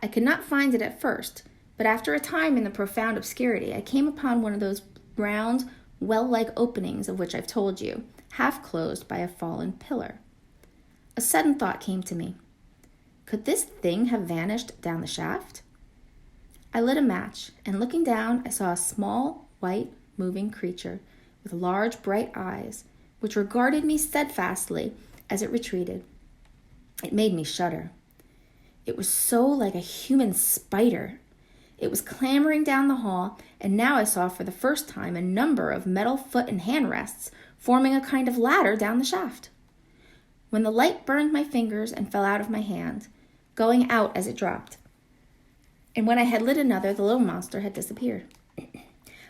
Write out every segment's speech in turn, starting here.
I could not find it at first, but after a time in the profound obscurity, I came upon one of those round, well-like openings of which I've told you, half closed by a fallen pillar. A sudden thought came to me. Could this thing have vanished down the shaft? I lit a match, and looking down, I saw a small, white, moving creature with large, bright eyes, which regarded me steadfastly as it retreated. It made me shudder. It was so like a human spider. It was clambering down the hall, and now I saw for the first time a number of metal foot and hand rests forming a kind of ladder down the shaft. When the light burned my fingers and fell out of my hand, going out as it dropped, and when I had lit another, the little monster had disappeared.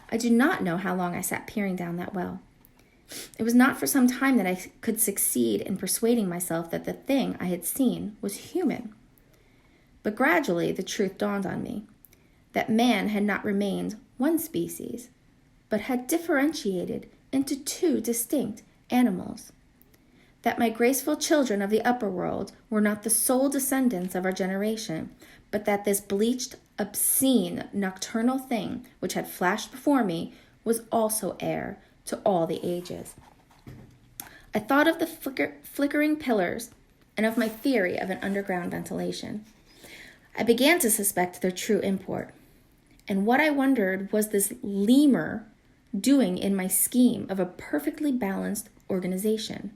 I do not know how long I sat peering down that well. It was not for some time that I could succeed in persuading myself that the thing I had seen was human. But gradually the truth dawned on me, that man had not remained one species, but had differentiated into two distinct animals. That my graceful children of the upper world were not the sole descendants of our generation, but that this bleached, obscene, nocturnal thing which had flashed before me was also heir to all the ages. I thought of the flickering pillars and of my theory of an underground ventilation. I began to suspect their true import. And what I wondered was this lemur doing in my scheme of a perfectly balanced organization.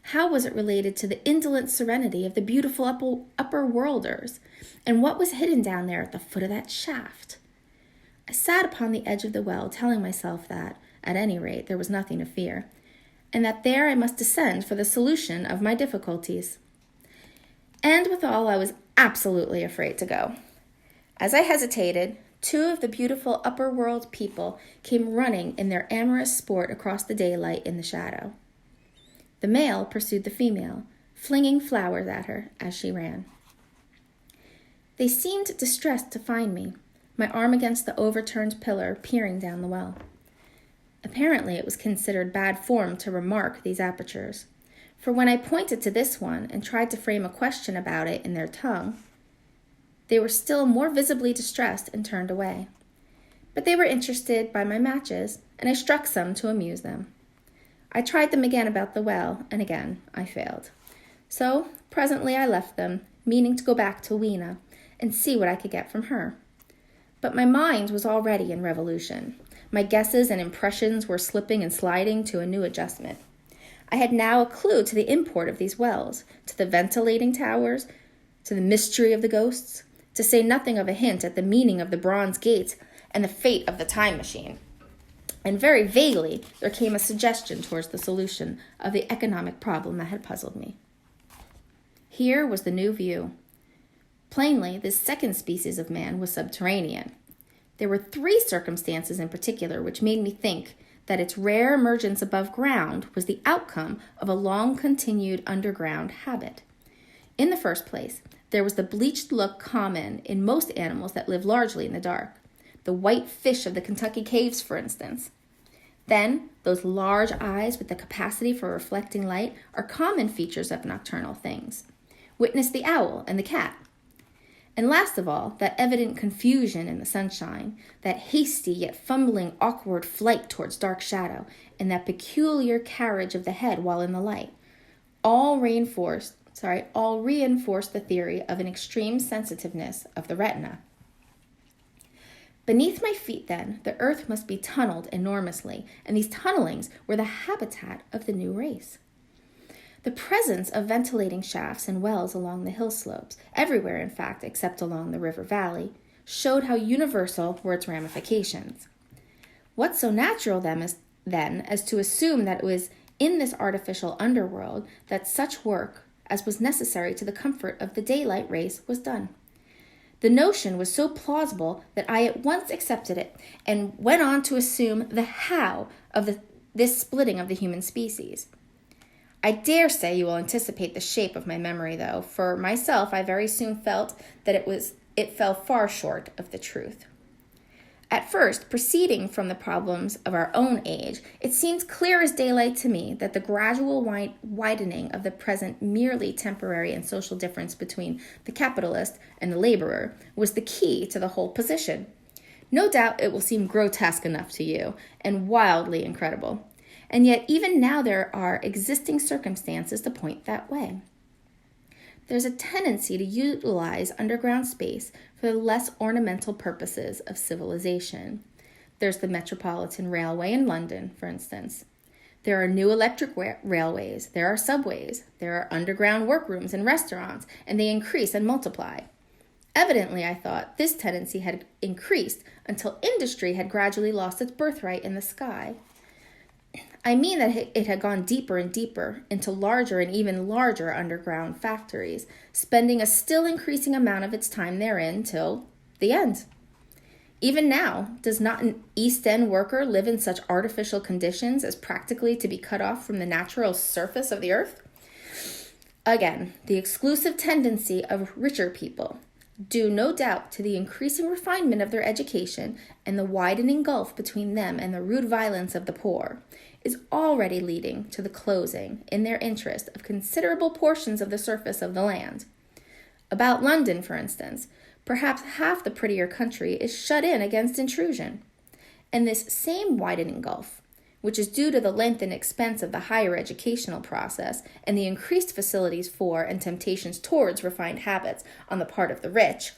How was it related to the indolent serenity of the beautiful upper worlders? And what was hidden down there at the foot of that shaft? I sat upon the edge of the well, telling myself that, at any rate, there was nothing to fear, and that there I must descend for the solution of my difficulties. And withal, I was absolutely afraid to go. As I hesitated, two of the beautiful upper world people came running in their amorous sport across the daylight in the shadow. The male pursued the female, flinging flowers at her as she ran. They seemed distressed to find me, my arm against the overturned pillar, peering down the well. Apparently it was considered bad form to remark these apertures, for when I pointed to this one and tried to frame a question about it in their tongue, they were still more visibly distressed and turned away. But they were interested by my matches, and I struck some to amuse them. I tried them again about the well, and again I failed. So presently I left them, meaning to go back to Weena and see what I could get from her. But my mind was already in revolution. My guesses and impressions were slipping and sliding to a new adjustment. I had now a clue to the import of these wells, to the ventilating towers, to the mystery of the ghosts, to say nothing of a hint at the meaning of the bronze gates and the fate of the time machine. And very vaguely there came a suggestion towards the solution of the economic problem that had puzzled me. Here was the new view. Plainly, this second species of man was subterranean. There were three circumstances in particular which made me think that its rare emergence above ground was the outcome of a long-continued underground habit. In the first place, there was the bleached look common in most animals that live largely in the dark. The white fish of the Kentucky caves, for instance. Then, those large eyes with the capacity for reflecting light are common features of nocturnal things. Witness the owl and the cat. And last of all, that evident confusion in the sunshine, that hasty yet fumbling awkward flight towards dark shadow, and that peculiar carriage of the head while in the light, all reinforced the theory of an extreme sensitiveness of the retina. Beneath my feet, then, the earth must be tunneled enormously, and these tunnelings were the habitat of the new race. The presence of ventilating shafts and wells along the hill slopes, everywhere in fact except along the river valley, showed how universal were its ramifications. What so natural then as to assume that it was in this artificial underworld that such work as was necessary to the comfort of the daylight race was done. The notion was so plausible that I at once accepted it and went on to assume the how of this splitting of the human species. I dare say you will anticipate the shape of my memory, though. For myself, I very soon felt that it fell far short of the truth. At first, proceeding from the problems of our own age, it seems clear as daylight to me that the gradual widening of the present merely temporary and social difference between the capitalist and the laborer was the key to the whole position. No doubt it will seem grotesque enough to you, and wildly incredible. And yet even now there are existing circumstances to point that way. There's a tendency to utilize underground space for the less ornamental purposes of civilization. There's the Metropolitan Railway in London, for instance. There are new electric railways, there are subways, there are underground workrooms and restaurants, and they increase and multiply. Evidently, I thought, this tendency had increased until industry had gradually lost its birthright in the sky. I mean that it had gone deeper and deeper into larger and even larger underground factories, spending a still increasing amount of its time therein till the end. Even now, does not an East End worker live in such artificial conditions as practically to be cut off from the natural surface of the earth? Again, the exclusive tendency of richer people, due no doubt to the increasing refinement of their education and the widening gulf between them and the rude violence of the poor, is already leading to the closing, in their interest, of considerable portions of the surface of the land. About London, for instance, perhaps half the prettier country is shut in against intrusion. And this same widening gulf, which is due to the length and expense of the higher educational process and the increased facilities for and temptations towards refined habits on the part of the rich,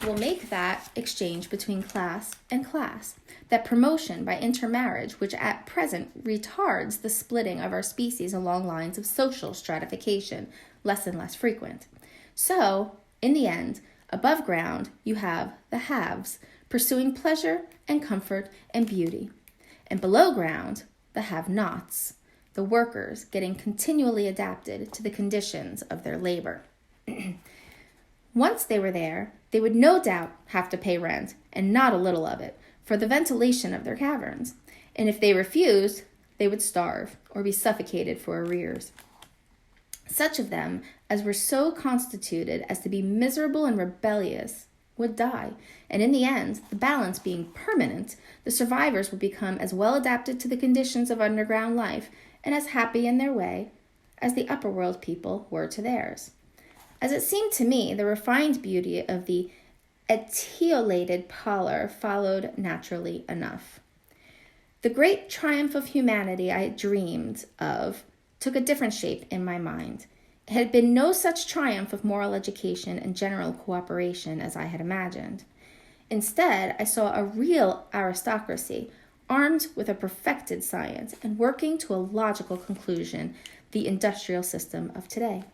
will make that exchange between class and class, that promotion by intermarriage which at present retards the splitting of our species along lines of social stratification, less and less frequent. So, in the end, above ground, you have the haves, pursuing pleasure and comfort and beauty. And below ground, the have-nots, the workers getting continually adapted to the conditions of their labor. Once they were there, they would no doubt have to pay rent, and not a little of it, for the ventilation of their caverns. And if they refused, they would starve or be suffocated for arrears. Such of them as were so constituted as to be miserable and rebellious would die, and in the end, the balance being permanent, the survivors would become as well adapted to the conditions of underground life and as happy in their way as the upper world people were to theirs. As it seemed to me, the refined beauty of the etiolated parlor followed naturally enough. The great triumph of humanity I dreamed of took a different shape in my mind. It had been no such triumph of moral education and general cooperation as I had imagined. Instead, I saw a real aristocracy, armed with a perfected science and working to a logical conclusion the industrial system of today.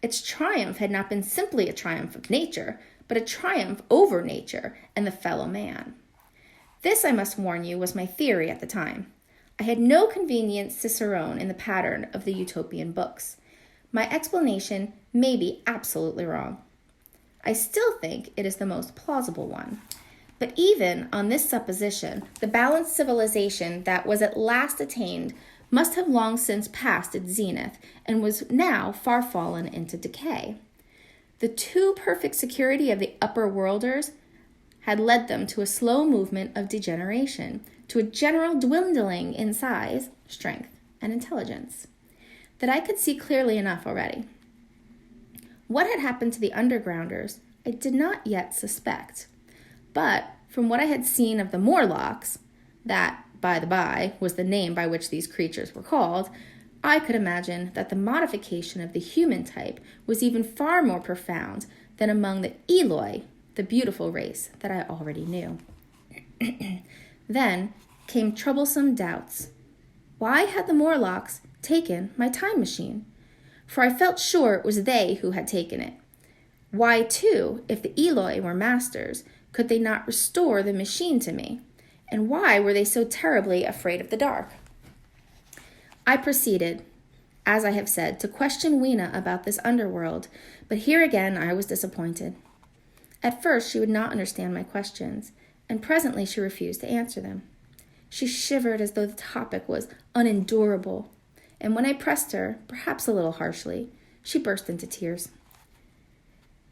Its triumph had not been simply a triumph of nature, but a triumph over nature and the fellow man. This, I must warn you, was my theory at the time. I had no convenient cicerone in the pattern of the utopian books. My explanation may be absolutely wrong. I still think it is the most plausible one. But even on this supposition, the balanced civilization that was at last attained must have long since passed its zenith and was now far fallen into decay. The too perfect security of the upper worlders had led them to a slow movement of degeneration, to a general dwindling in size, strength, and intelligence, that I could see clearly enough already. What had happened to the undergrounders, I did not yet suspect. But from what I had seen of the Morlocks, that, by the by, was the name by which these creatures were called, I could imagine that the modification of the human type was even far more profound than among the Eloi, the beautiful race that I already knew. Then came troublesome doubts. Why had the Morlocks taken my time machine? For I felt sure it was they who had taken it. Why, too, if the Eloi were masters, could they not restore the machine to me? And why were they so terribly afraid of the dark? I proceeded, as I have said, to question Weena about this underworld, but here again I was disappointed. At first she would not understand my questions, and presently she refused to answer them. She shivered as though the topic was unendurable, and when I pressed her, perhaps a little harshly, she burst into tears.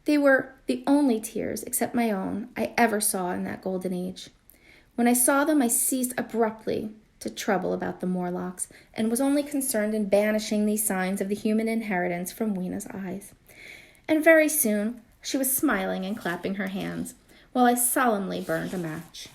They were the only tears, except my own, I ever saw in that golden age. When I saw them, I ceased abruptly to trouble about the Morlocks, and was only concerned in banishing these signs of the human inheritance from Weena's eyes. And very soon she was smiling and clapping her hands, while I solemnly burned a match.